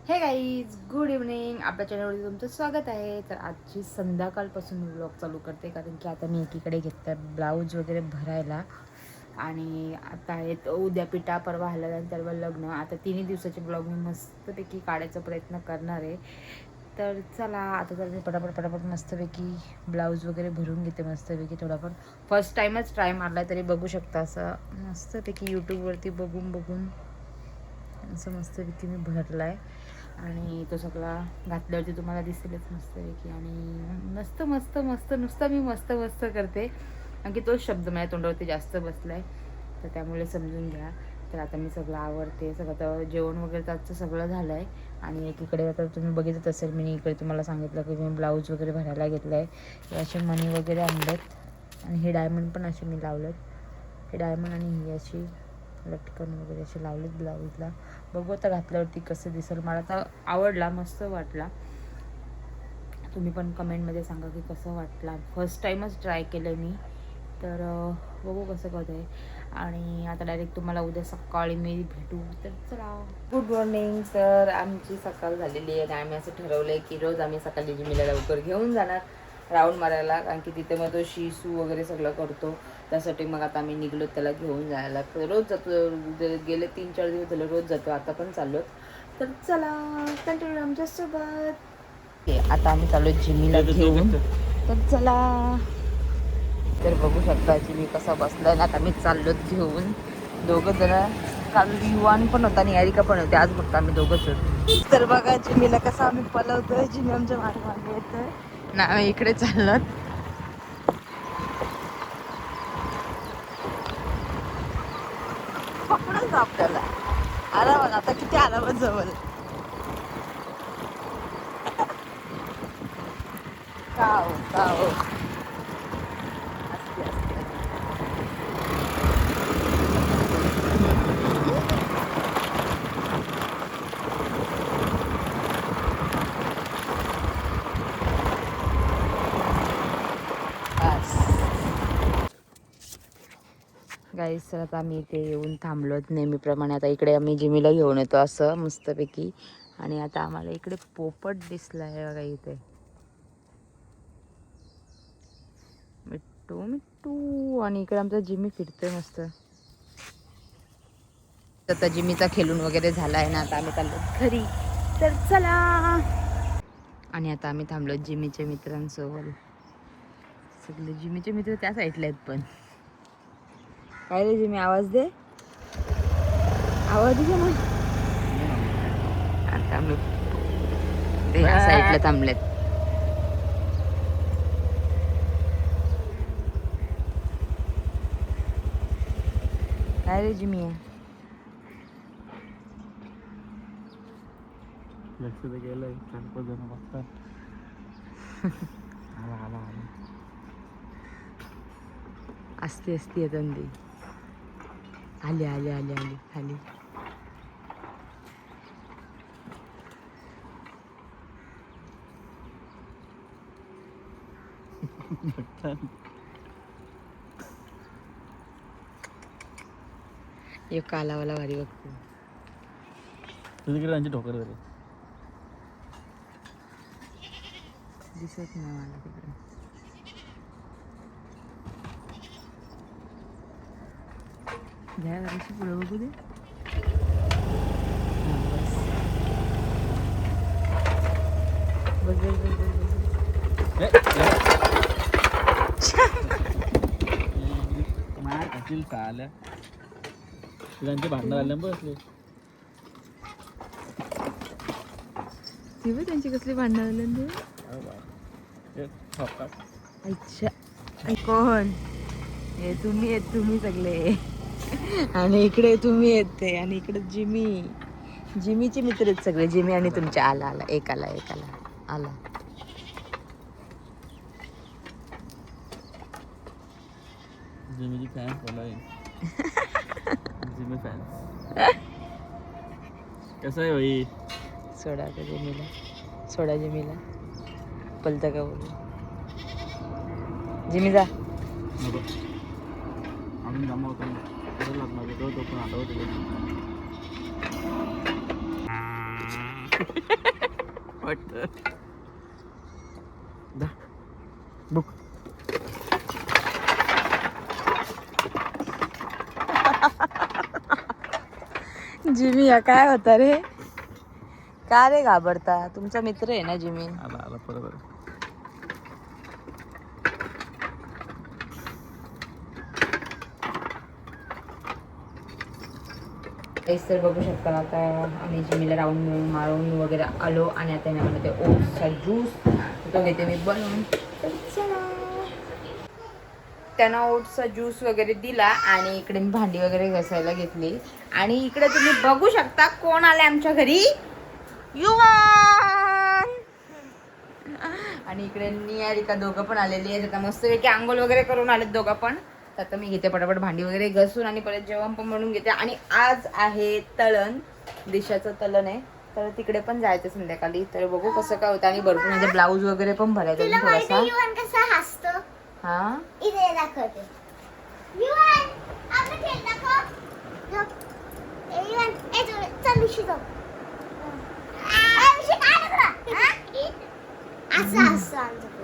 हे guys, good evening. आपल्या चॅनलवरती तुमचं स्वागत आहे. तर आजची संध्याकाळपासून मी ब्लॉग चालू करते, कारण की आता मी एकीकडे घेतलं ब्लाऊज वगैरे भरायला. आणि आता आहेत उद्या पिठा, परवा हळद, परवा लग्न. आता 3 दिवसाचे ब्लॉग मी मस्तपैकी काढायचा प्रयत्न करणार आहे. तर चला, आता तर मी पटापट मस्तपैकी ब्लाऊज वगैरे भरून घेते. मस्तपैकी थोडाफार फर्स्ट टाईमच ट्राय मारला तरी बघू शकता. असं मस्तपैकी यूट्यूबवरती बघून असं मस्तपैकी मी भरला आहे. आणि तो सगळा घातल्यावरती तुम्हाला दिसेलच मस्तपैकी. आणि मस्त मस्त मस्त नुसतं मी मस्त मस्त करते, कारण की तोच शब्द माझ्या तोंडावरती जास्त बसला आहे, तर त्यामुळे समजून घ्या. तर आता मी सगळं आवरते. सगळं तर जेवण वगैरे त्याचं सगळं झालं आहे. आणि एकीकडे आता तुम्ही बघितलं असेल, मी इकडे तुम्हाला सांगितलं की मी ब्लाऊज वगैरे भरायला घेतलं आहे. असे मणी वगैरे आणलेत आणि हे डायमंड पण असे मी लावलेत. हे डायमंड आणि ही अशी लटकन वगैरे असे लावलेत ब्लाऊजला. बघू आता घातल्यावरती कसं दिसेल. मला तर आवडला, मस्त वाटला. तुम्ही पण कमेंटमध्ये सांगा की कसं वाटला. फर्स्ट टाईमच ट्राय केलं मी, तर बघू कसं करत आहे. आणि आता डायरेक्ट तुम्हाला उद्या सकाळी मी भेटू. तर चला, गुड मॉर्निंग. तर आमची सकाळ झालेली आहे आणि आम्ही असं ठरवलं आहे की रोज आम्ही सकाळी जिमीला लवकर घेऊन जाणार राऊंड मारायला, कारण की तिथे मग तो शिसू वगैरे सगळं करतो. त्यासाठी मग आता आम्ही निघलो त्याला घेऊन जायला. रोज जातो, गेले 3-4 दिवस झाले रोज जातो, आता पण चाललो. तर चला, कंटिन्यू आमच्यासोबत. आता आम्ही चाललो जिमीला घेऊन. तर चला, तर बघू शकता जिमी कसा बसलाय ना. आता आम्ही चाललो घेऊन दोघं जण. काल युवान पण होता आणि यारिका पण होते, आज फक्त आम्ही दोघंच होतो. तर बघा जिमीला कसं आम्ही पलवतोय. जिमी आमच्या मागे मागे येतोय ना, आम्ही इकडे चाललो. पकडून आपल्याला आला बघ, आता किती आला बघ जवळ. काव काव असते असते. गाईस, तर आता आम्ही इथे येऊन थांबलोत नेहमीप्रमाणे. आता इकडे आम्ही जिमीला घेऊन येतो असं मस्तपैकी. आणि आता आम्हाला इकडे पोपट दिसला आहे बघा इथे. मिट्टू मिट्टू. आणि इकडे आमचा जिमी फिरतोय मस्त. आता जिमीचा खेळून वगैरे झाला आहे ना, आता आम्ही चाललो घरी. तर चला. आणि आता आम्ही थांबलो जिमीच्या मित्रांसोबत. सगळे जिमीचे मित्र त्या साईडला आहेत. पण काय रे जिमी, आवाज दे, आवाज दे मग. आता आम्ही ते ह्या साईडला थांबलेत. काय रे जिमी आहे. लक्ष तर गेलंय, 4-5 जण बघतात. आला आला आला. असते असते येतात ते. आली आली आली आली आली. एक कालावाला भारी बघतो. तुझ्याकडे त्यांची ठोकर झाली. दिसत नाही मला तिकडे. घ्या जराशी पुढे बघू दे. बस बस बस बस मार खाशील चाल्या. त्यांचे भांडणं झाले बसले. ती बघ त्यांची कसली भांडणं झाली. अच्छा, कोण हे तुम्ही येत, तुम्ही सगळे. आणि इकडे तुम्ही येते आणि इकडे जिमीचे मित्र आहेत सगळे. जिमी आणि तुमच्या आला आला एक आला एक आला आला. जिमीची फॅन्स बोलाय. Jimmy fans. कसं आहे भाई. सोडा का जिमीला, सोडा जिमीला. पलता का बोल जिमी जा. नको आम्ही जमा होतो माझं तो पण आठवत. वाटतं दा बुक जिमी या काय होता रे का रे घाबरता तुमचा मित्र आहे ना जिमी आला आला बरोबर तेच तर बघू शकता आता आम्ही जिमीला राऊंड मारून वगैरे आलो आणि आता मी ते ओट्सचा ज्यूस तो घेते मी बनवून तर चला. त्यांना ओट्सचा ज्यूस वगैरे दिला आणि इकडे मी भांडी वगैरे घासायला घेतली आणि इकडे तुम्ही बघू शकता कोण आले आमच्या घरी युवान आणि इकडे निहारिका दोघं पण आलेली आहेत आता मस्तपैकी आंघोळ वगैरे करून आलेत दोघं पण तर आता मी घेते पटापट भांडी वगैरे घासून आणि परत जेवण पण बनवून घेते आणि आज आहे तळण दिशाचं तळण आहे तर तिकडे पण जायचं संध्याकाळी तर बघू कसं काय होतं आणि भरपूर म्हणजे ब्लाऊज वगैरे पण भरायचं थोडासा हा इथे दाखवते युवन आपलं खेळ दाखव युवन चल विशी जाऊ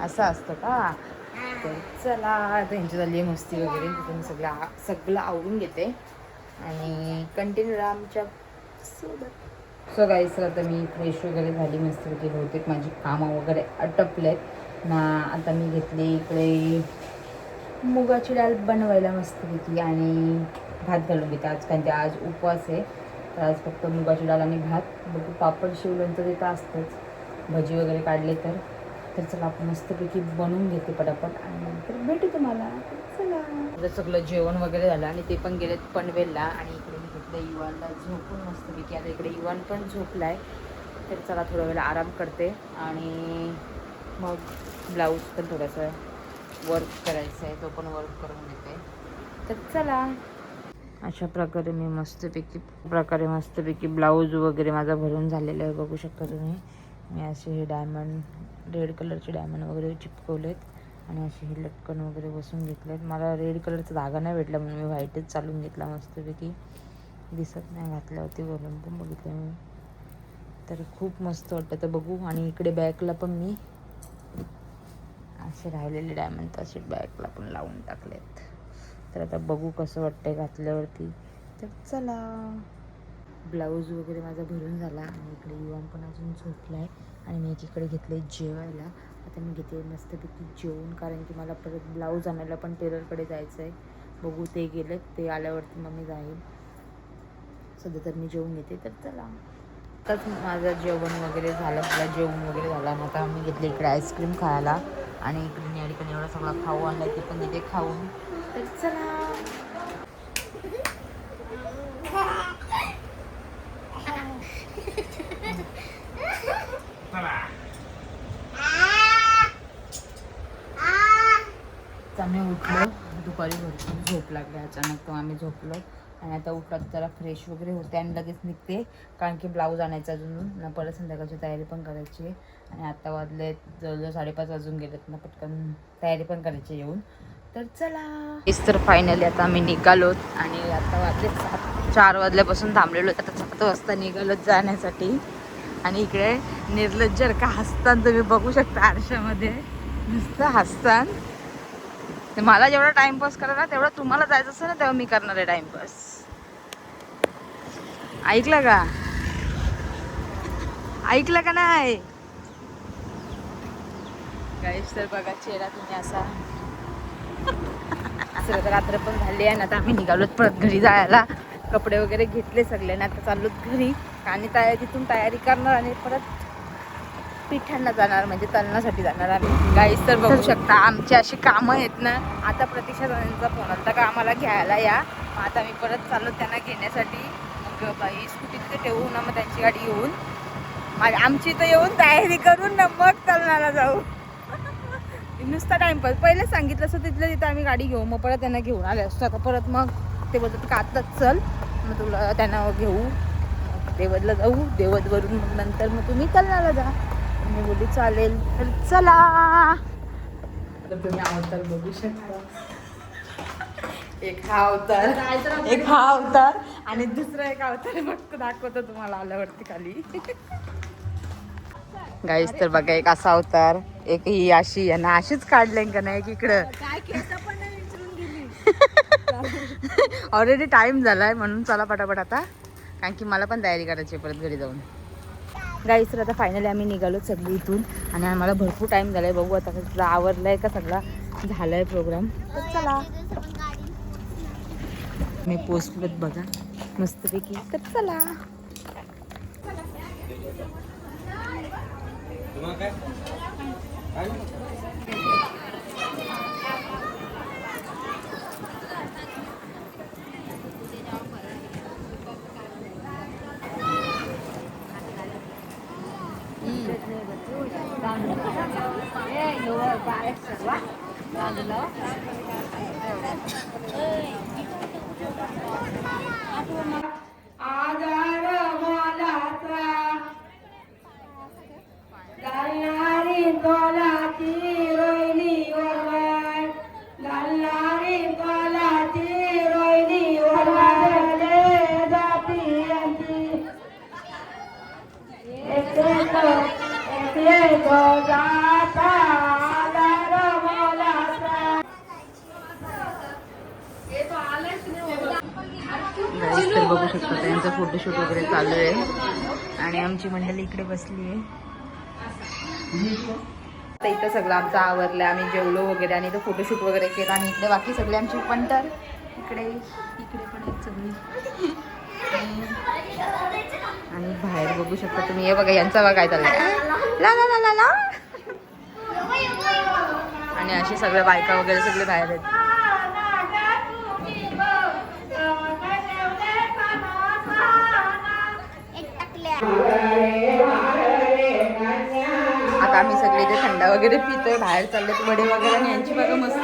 असं असतं का तर चला त्यांची झाली मस्ती वगैरे तिथे मी सगळं आवडून घेते आणि कंटिन्यू आमच्या सोबत सो गाईस आता मी फ्रेश वगैरे झाली मस्तपैकी बहुतेक माझी कामं वगैरे आटपलेत ना आता मी घेतली इकडे मुगाची डाळ बनवायला मस्तपैकी आणि भात घालून घेते आज कारण ते आज उपवास आहे तर आज फक्त मुगाची डाळ आणि भात बघू पापड शिवल्यांचं तिथं असतंच भजी वगैरे काढले तर चला आपण मस्तपैकी बनवून घेते पटापट आणि नंतर भेटू तुम्हाला चला. सगळं जेवण वगैरे झालं आणि ते पण गेलेत पनवेलला आणि इकडे मी घेतलं युवानला झोपून मस्तपैकी आता इकडे युवान पण झोपलाय तर चला थोडा वेळ आराम करते आणि मग ब्लाऊज पण थोडंसं वर्क करायचं आहे तो पण वर्क करून घेते तर चला. अशा प्रकारे मी मस्तपैकी ब्लाऊज वगैरे माझा भरून झालेला आहे बघू शकता तुम्ही. मी असे हे डायमंड रेड कलरचे डायमंड वगैरे चिपकवलेत आणि असे हे लटकन वगैरे बसून घेतलेत. मला रेड कलरचा धागा नाही भेटला म्हणून मी व्हाईटच चालून घेतला मस्तपैकी दिसत नाही घातल्यावरती वरून पण बघितलं मी तर खूप मस्त वाटतं तर बघू. आणि इकडे बॅकला पण मी असे राहिलेले डायमंड असे बॅकला पण लावून टाकलेत तर आता बघू कसं वाटतंय घातल्यावरती तर चला. ब्लाऊज वगैरे माझा भरून झाला आणि इकडे युवान पण अजून झोपला आहे आणि मी एकीकडे घेतले जेवायला. आता मी घेते मस्तपैकी जेवून कारण की मला परत ब्लाऊज आणायला पण टेलरकडे जायचं आहे बघू ते गेलेत ते आल्यावरती मग मी जाईल सध्या तर मी जेवून घेते तर चला. आताच माझं जेवण वगैरे झालं मला जेवण वगैरे झालं आणि आता मी घेतले इकडे आईस्क्रीम खायला आणि इकडे निहारिकाने एवढा सगळा खाऊ आणला ते पण घेते खाऊन तर चला. आम्ही उठलो दुपारी भरपूर झोप लागली अचानक तर आम्ही झोपलो आणि आता उठलात जरा फ्रेश वगैरे होते आणि लगेच निघते कारण की ब्लाऊज आणायचा अजून ना परत संध्याकाळची तयारी पण करायची आहे आणि आता वाजले जवळजवळ 5:30 वाजून गेलेत ना पटकन तयारी पण करायची येऊन तर चला. तेच तर फायनली आता आम्ही निघालो आणि आता वाजले 4 वाजल्यापासून थांबलेलो आता 7 वाजता निघालो जाण्यासाठी आणि इकडे निर्लज्जर का हसताना तुम्ही बघू शकता आरशामध्ये नुसतं हसतान ते मला जेवढा टाइमपास करायला तेवढा तुम्हाला जायचं असेल ना तेव्हा मी करणार आहे टाइमपास ऐकलं का नाही गाईस तर बघा चेहरा तुम्ही असा असं रात्र पण झाली आहे ना आता आम्ही निघालोत परत घरी जायला कपडे वगैरे घेतले सगळ्यांना आता चाललोत घरी आणि तिथून तयारी करणार आणि परत पिठांना जाणार म्हणजे तळणासाठी जाणार आम्ही. गाईस तर बघू शकता आमची अशी कामं आहेत ना आता प्रतीक्षा जाण्याचा फोन आला का आम्हाला घ्यायला या मग आता मी परत चाललो त्यांना घेण्यासाठी मग बाई स्कूटी तिथे ठेवून ना मग त्यांची गाडी घेऊन आमची तर येऊन तयारी करून ना मग तळणाला जाऊ नुसता टाइमपास पहिले सांगितलं असं तिथलं तिथं आम्ही गाडी घेऊ मग परत त्यांना घेऊन आले असतो आता परत मग ते बोलतात का आत्ताच चल मग तुला त्यांना घेऊ देवदला जाऊ देवदवरून मग नंतर मग तुम्ही तळणाला जा मी बोलली चालेल तर चला. तर तुम्ही अवतार बघू शकता एक हा अवतार आणि दुसरा एक अवतार मग दाखवतो तुम्हाला आल्यावरती खाली गाईस तर बघा एक असा अवतार, एक ही अशी, यांना अशीच काढले का नाही की इकडं ऑलरेडी टाइम झालाय म्हणून चला पटापट आता, कारण की मला पण तयारी करायची आहे परत घरी जाऊन. गाईस तर आता फायनली आम्ही निघालो सगळी इथून आणि आम्हाला भरपूर टाइम झालाय. बघू आता सगळं आवरलाय का, सगळा झालाय प्रोग्राम. तर चला मी पोस्ट बघा मस्तपैकी. तर चला आजार मोलाचा घालणारी तोलाची रोहिणी वरवाय, घालणारी तोलाची रोहिणी वरवाय जाती यांची एक जाता आजार मोलाचा. तर बघू शकता त्यांचा फोटोशूट वगैरे चालू आहे आणि आमची मंडळी इकडे बसली आहे. आता इथं सगळं आमचं आवरलं, आम्ही जेवलो वगैरे आणि इथं फोटोशूट वगैरे केलं आणि इकडे बाकी सगळे आमची पंटर इकडे इकडे पण आहेत सगळी. आणि बाहेर बघू शकता तुम्ही, हे बघा यांचा बघा काय चाललंय, ला ला ला ला ला. आणि अशी सगळ्या बायका वगैरे सगळे बाहेर आहेत. आता आम्ही सगळे इथे थंडा वगैरे पितोय, बाहेर चाललेत वडे वगैरे आणि यांची बघा मस्ती.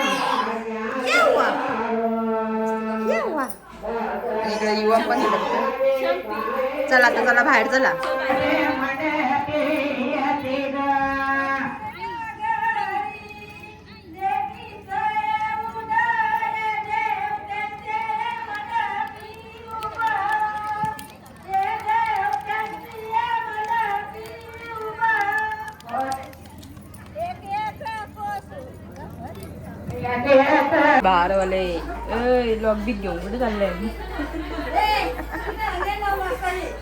इकडे युवा पण येतात. चला आता चला बाहेर चला. बाहेरवाले लॉक बी घेऊन कुठे चाललंय.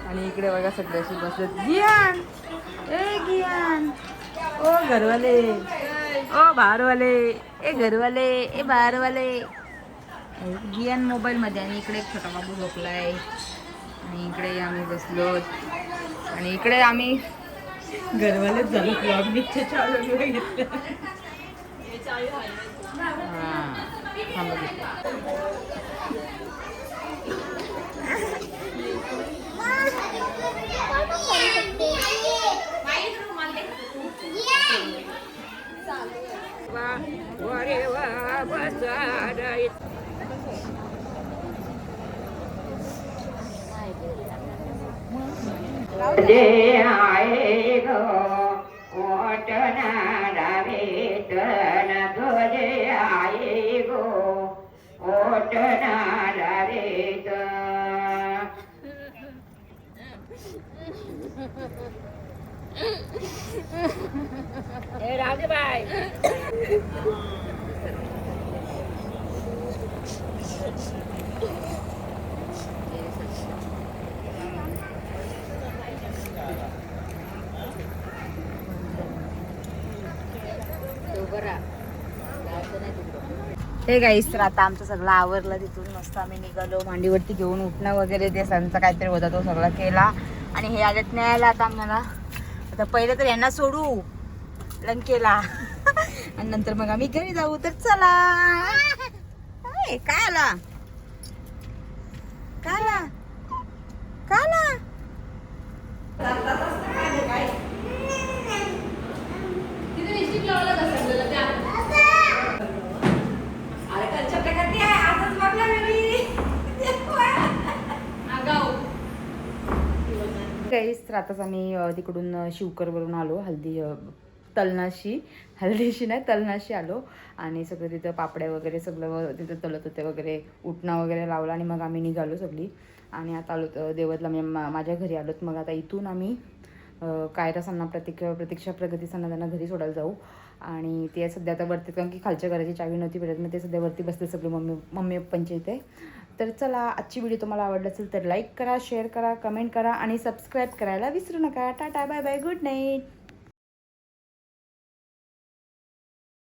आणि इकडे बघा सगळ्याशी बसत गियान, ए गियान, ओ घरवाले, ओ बाहेरवाले, ए घरवाले, ए बाहेरवाले. गियान मोबाईल मध्ये आणि इकडे एक छोटा बाबू झोपलाय आणि इकडे आम्ही बसलो आणि इकडे आम्ही घरवालेच झालो. ब्लॉग बी चालू घेतलं. आए गो ओटना वेतन तुझे आए गो ओटना वेत. राजबाई हे गाईस तर आता आमचं सगळं आवरलं. तिथून मस्त आम्ही निघालो, मांडीवरती घेऊन उठणं वगैरे ते सणचा काहीतरी होता तो सगळा केला आणि हे आलेत न्यायला आता आम्हाला. आता पहिलं तर यांना सोडू लंकेला आणि नंतर मग आम्ही घरी जाऊ. तर चला. काय आला काय आला काय आला. तर आताच आम्ही तिकडून शिवकरवरून आलो. हल्दीशी नाही तलनाशी आलो आणि सगळं तिथं पापड्या वगैरे सगळं तिथं तळत होते वगैरे, उठणं वगैरे लावला आणि मग आम्ही निघालो सगळी. आणि आता आलो देवतला, माझ्या घरी आलोत. मग आता इथून आम्ही कायरासांना प्रतीक्षा प्रगतीसांना त्यांना घरी सोडायला जाऊ. आणि ते सध्या आता वरती, कारण की खालच्या घराची चावी नव्हती भेटत, मग ते सध्या वरती बसते सगळे मम्मी पप्पांच्या इथे. तर चला, आजची व्हिडिओ तुम्हाला आवडला असेल तर लाईक करा, शेअर करा, कमेंट करा आणि सबस्क्राईब करायला विसरू नका. Tata, bye bye, good night.